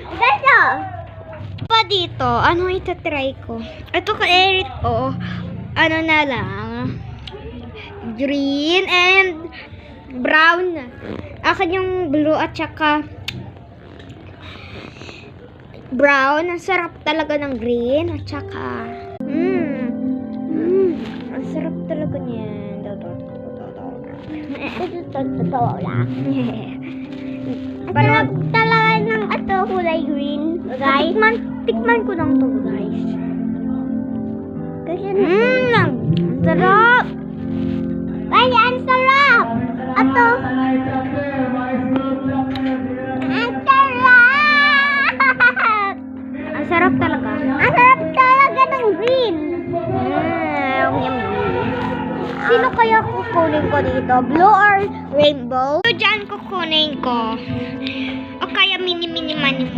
Ganito. Pa dito, ano itatry ko? Ito ka Eric, ano na lang, green and brown. Akin yung blue at saka brown. Ang sarap talaga ng green at saka ang sarap talaga niyan. Totoo lang. Parang talaga ng kulay green, guys. Tikman ko lang to, guys. Kasi ang sarap. Ay, ang sarap. Ang sarap. Ang sarap talaga. Ang sarap talaga ng green. Sino kaya kukunin ko dito? Blue or rainbow? So, dyan kukunin ko. O kaya mini mani mo.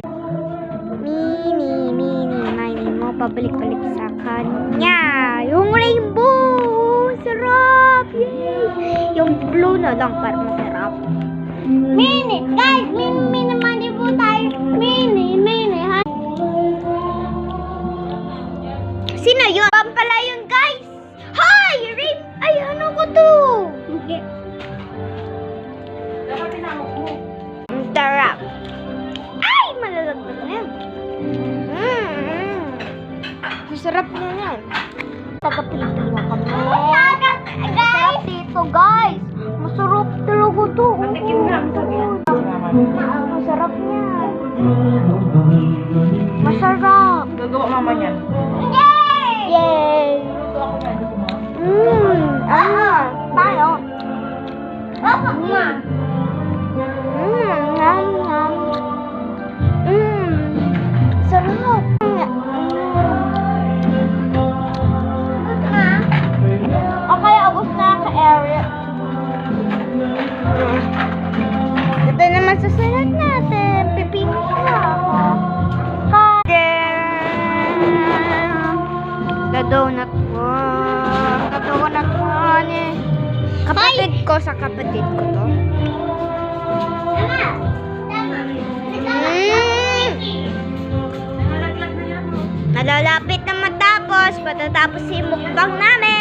Pabalik-balik sa kanya. Yung rainbow. Sarap. Yay. Yung blue na lang para masarap. Guys, mini mani po tayo. Mini. Sino yun? Pampala yun, guys. Hi! Ay, ano ko to? Hindi. Ang sarap. Ay, malalagdag na yan. Masarap na yan. Taga-Pilipino kami. Masarap dito, guys. Masarap talaga to. Masarap yan. Masarap. Gagawa mama niyan. Yay! Tayo. Sarap. Okay, abos na ka area. Ito naman sa salad natin. Pipino siya. The donut ko. Kapatid ko sa kapatid ko to. Nalalapit na matapos. Patatapos si mukbang namin.